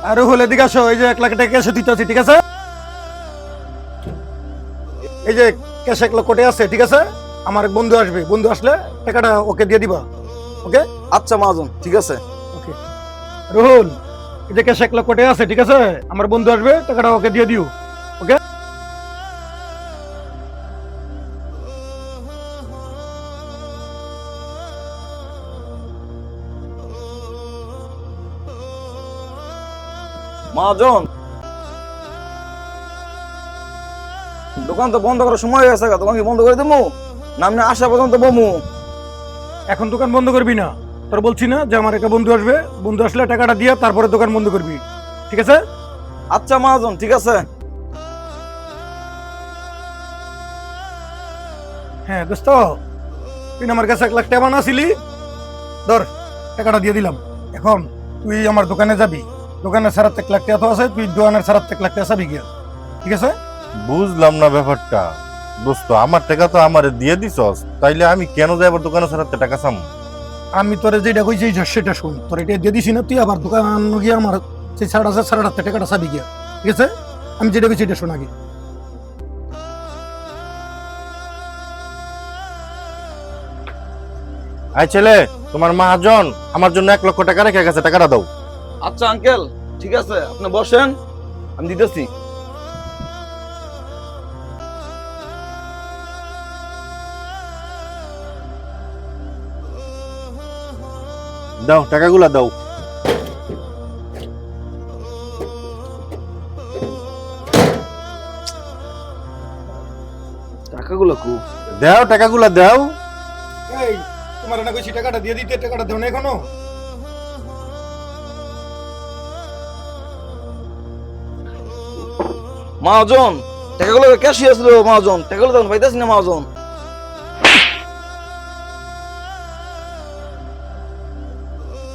আর হলে এদিকে আসো, এই যে 1 লাখ টাকা ক্যাশে দিতে আছে, ঠিক আছে? এই যে ক্যাশ 1 লক্ষ টাকা আছে, ঠিক আছে? আমার এক বন্ধু আসবে, বন্ধু আসলে টাকাটা ওকে দিয়ে দিবা। ওকে? আচ্ছা মহাজন, ঠিক আছে। ওকে রুহুল, এই যে ক্যাশ 1 লক্ষ টাকা আছে, ঠিক আছে? আমার বন্ধু আসবে, টাকাটা ওকে দিয়ে দিও। ওকে? মহাজন, দোকান তো বন্ধ করার সময় হয়ে গেছে, দোকান কি বন্ধ করে দেবো না আপনি আসা পর্যন্ত বমু? এখন দোকান বন্ধ করবি না, তোর বলছি না যে আমার একটা বন্ধু আসবে, বন্ধু আসলে টাকাটা দিয়ে তারপরে দোকান বন্ধ করবি, ঠিক আছে? আচ্ছা মহাজন, ঠিক আছে। হ্যাঁ দোস্ত, তুই না আমার কাছে 1 লাখ টাকা বানাছিলি, ধর টাকাটা দিয়ে দিলাম। এখন তুই আমার দোকানে যাবি, দোকানের সারাতে 1 লাখ টাকা তো আছে, তুই দোকানের সারাতে 1 লাখ টাকা চাবি গিয়া, ঠিক আছে? বুঝলাম না ব্যাপারটা দোস্ত, আমার টাকা তো আমারে দিয়ে দিছস, তাইলে আমি কেন যাই আবার দোকানে ছাড়াতে টাকা চাম? আমি তোরে যেটা কইছি সেটা শুন, তোর এটা দিয়ে দিছি না, তুই আবার দোকান গিয়ে আমার সেই 7,500 টাকাটা চাবি গিয়া, ঠিক আছে? আমি যেটা কইছি এটা শোন আগে। আই ছেলে, তোমার মহাজন আমার জন্য 1 লক্ষ টাকা রেখে গেছে, টাকাটা দাও। আচ্ছা আঙ্কেল, ঠিক আছে, আপনি বসেন, আমি দিতেছি। দাও টাকাগুলা দাও। টাকাগুলো কু দাও টাকাগুলা দাও। এই তোমার না কইছি টাকাটা দিয়ে দিতে, টাকাটা দেও না এখনো? মহাজন, টাকাগুলো ক্যাশই আসলো মহাজন, টাকাগুলো তখন পাইতেছি না মহাজন।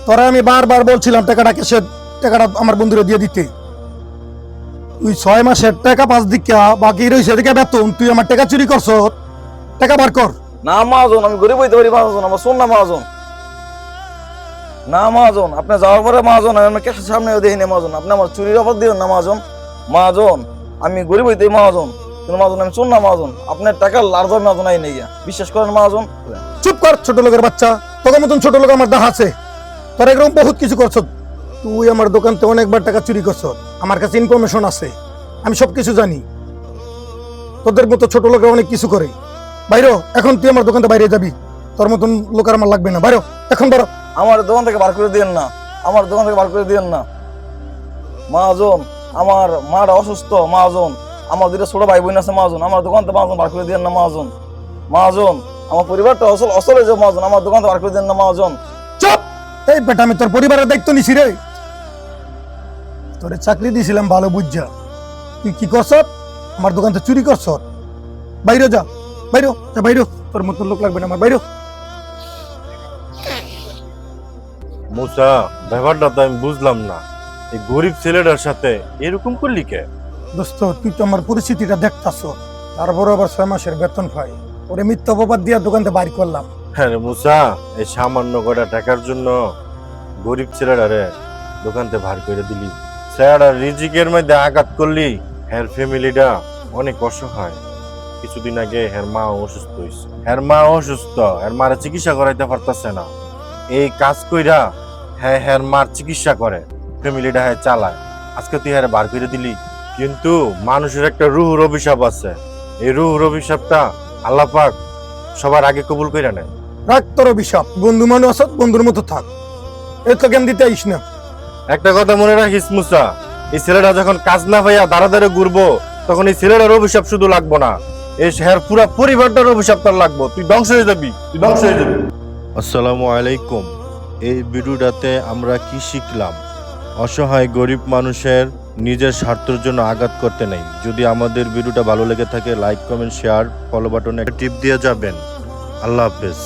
তোরা আমি বারবার বলছিলাম টাকাটা ক্যাশে, টাকাটা আমার বন্ধুরে দিয়ে দিতে। তুই 6 মাসের টাকা 5 দিকা বাকি রইছে, এদিকে বেতন, তুই আমার টাকা চুরি করছ, টাকা বার কর। না মহাজন, আমি গরিব হইতে পারি মহাজন, আমার শোন না মহাজন। না মহাজন, আপনি যাওয়ার পরে মহাজন আমি ক্যাশের সামনে দেখিনি মহাজন, আপনি আমার চুরির অপরাধ দিবেন না মহাজন। মহাজন, আমি গরিব হইতে মহাজন, কিন্তু মহাজন আমি শোন না মহাজন, আপনার টাকা লার্জ মহাজন আই নেই, বিশ্বাস করেন মহাজন। চুপ কর ছোট লোকের বাচ্চা, তোর মতন ছোট লোক আমার দেখা আছে? তোরা এরকম বহুত কিছু করছ, তুই আমার দোকানতে অনেকবার টাকা চুরি করছ, আমার কাছে ইনফরমেশন আছে, আমি সবকিছু জানি। তোদের মতো ছোট লোকের অনেক কিছু করে। বাইরো, এখন তুই আমার দোকানতে বাইরে যাবি, তোর মতন লোক আর আমার লাগবে না, বাইরো এখন, বড়। আমার দোকান থেকে বার করে দিয়েন না, আমার দোকান থেকে বার করে দিয়েন না মহাজন। আমার মাটা অসুস্থ মহাজন, আমার 2টা ছোট ভাই বোন আছে মহাজন, আমার দোকান থেকে মহাজন বার করে দিয়েন না মহাজন। মহাজন, আমার পরিবারটা অসল হয়ে যাবে মহাজন, আমার দোকান থেকে বার করে দিয়েন না মহাজন। চুপ! এই বেটা, আমি তোর পরিবারের দায়িত্ব নিছি রে, তোরে চাকরি দিয়েছিলাম ভালো বুঝা, তুই কি করছ? আমার দোকান থেকে চুরি করছ। বাইরে যা, বাইরো যা, বাইরো, তোর মতন লোক লাগবে না আমার, বাইরো। মুসা, ব্যাপারটা তো আমি বুঝলাম না, এই গরিব ছেলেটার সাথে এরকম করলি কে? দোস্ত, তুই তো আমার পরিস্থিতিটা দেখতাছ, তারপরে আবার 6 মাসের বেতন পাই, ওরে মিথ্যা অপবাদ দিয়া দোকানতে বাইর করলাম। হ্যাঁ রে মুসা, এই সামান্য কটা টাকার জন্য গরিব ছেলেটারে দোকানতে ভার করে দিলি, ছেলেটার রিজিকের মধ্যে আঘাত করলি। হ্যার ফ্যামিলিটা অনেক অসহায়, কিছুদিন আগে হ্যার মা অসুস্থ হয়েছে, হ্যার মা অসুস্থ, হ্যার মারে চিকিৎসা করাইতে পারতাছে না, এই কাজ কইরা হ্যাঁ হ্যার মার চিকিৎসা করে, ফ্যামিলিটা হ্যাঁ চালায়, আজকে তুই হ্যাঁ বার করে দিলি। কিন্তু মানুষের একটা রুহুর অভিশাপ আছে, এই রুহুর অভিশাপটা আল্লাহ পাক সবার আগে কবুল কইরা নেয়। রাখ তোর অভিশাপ, বন্ধু মানুষ আসত, বন্ধুর মতো থাক, এ তো জ্ঞান দিতে আইস না। একটা কথা মনে রাখিস মুসা, এই ছেলেটা যখন কাজ না পাইয়া দাঁড়া দাঁড়ে ঘুরবো, তখন এই ছেলেটার অভিশাপ শুধু লাগবো না, এই হ্যার পুরা পরিবারটার অভিশাপ তার লাগবো, তুই ধ্বংস হয়ে যাবি, তুই ধ্বংস হয়ে যাবি। আসসালামু আলাইকুম। এই ভিডিওটাতে আমরা কি শিখলাম? অসহায় গরিব মানুষের নিজের স্বার্থের জন্য আঘাত করতে নেই। যদি আমাদের ভিডিওটা ভালো লেগে থাকে, লাইক কমেন্ট শেয়ার ফলো বাটনে একটা টিপ দিয়ে যাবেন। আল্লাহ হাফেজ।